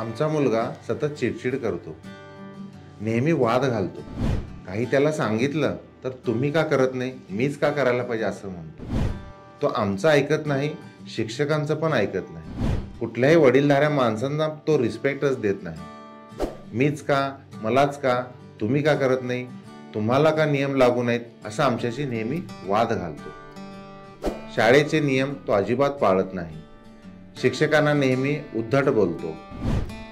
आमचा मुलगा सतत चिडचिड करतो, नेहमी वाद घालतो. काही त्याला सांगितलं तर तुम्ही का करत नाही, मीच का करायला पाहिजे असं म्हणतो. तो आमचं ऐकत नाही, शिक्षकांचं पण ऐकत नाही. कुठल्याही वडीलधाऱ्या माणसांना तो रिस्पेक्टच देत नाही. मीच का, मलाच का, तुम्ही का करत नाही, तुम्हाला का नियम लागू नाहीत असं आमच्याशी नेहमी वाद घालतो. शाळेचे नियम तो अजिबात पाळत नाही. शिक्षकांना नेहमी उद्धट बोलतो.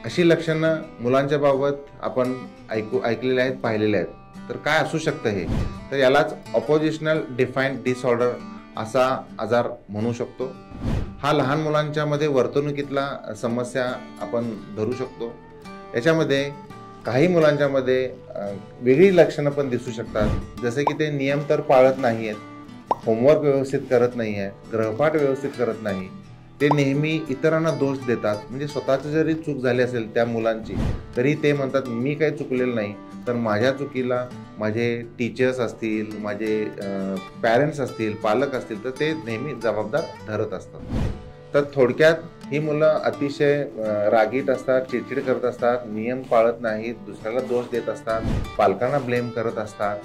अशी लक्षणं मुलांच्या बाबत आपण ऐकलेले आहेत, पाहिलेले आहेत. तर काय असू शकतं हे? तर यालाच ऑपोजिशनल डिफाईन्ड डिसऑर्डर असा आजार म्हणू शकतो. हा लहान मुलांच्या मध्ये वर्तणुकीतला समस्या आपण धरू शकतो. याच्यामध्ये काही मुलांच्या मध्ये वेगळी लक्षणं पण दिसू शकतात. जसे की ते नियम तर पाळत नाही आहेत, होमवर्क व्यवस्थित करत नाही आहे, गृहपाठ व्यवस्थित करत नाही. ते नेहमी इतरांना दोष देतात. म्हणजे स्वतःची जरी चूक झाली असेल त्या मुलांची तरी ते म्हणतात मी काही चुकलेलं नाही, तर माझ्या चुकीला माझे टीचर्स असतील, माझे पॅरेंट्स असतील, पालक असतील, तर ते नेहमी जबाबदार धरत असतात. तर थोडक्यात ही मुलं अतिशय रागीट असतात, चिडचिड करत असतात, नियम पाळत नाहीत, दुसऱ्याला दोष देत असतात, पालकांना ब्लेम करत असतात,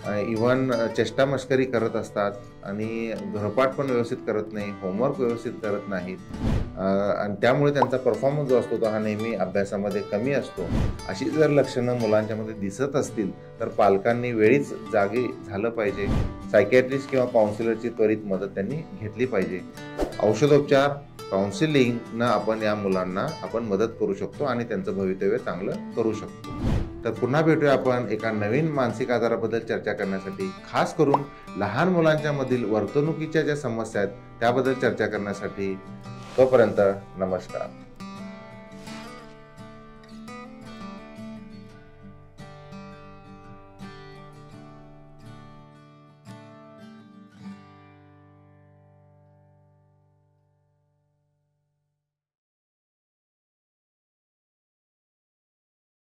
इव्हन चेष्टा मस्करी करत असतात आणि गृहपाठ पण व्यवस्थित करत नाही, होमवर्क व्यवस्थित करत नाहीत आणि त्यामुळे त्यांचा परफॉर्मन्स जो असतो तो हा नेहमी अभ्यासामध्ये कमी असतो. अशी जर लक्षणं मुलांच्यामध्ये दिसत असतील तर पालकांनी वेळीच जागे झालं पाहिजे. सायकॅट्रिस्ट किंवा काउन्सिलरची त्वरित मदत त्यांनी घेतली पाहिजे. औषधोपचार, काउन्सिलिंगनं आपण या मुलांना मदत करू शकतो आणि त्यांचं भवितव्य चांगलं करू शकतो. तर पुन्हा भेटूया आपण एका नवीन मानसिक आजाराबद्दल चर्चा करण्यासाठी, खास करून लहान मुलांच्या मधील वर्तणुकीच्या ज्या समस्या आहेत त्याबद्दल चर्चा करण्यासाठी. तोपर्यंत नमस्कार.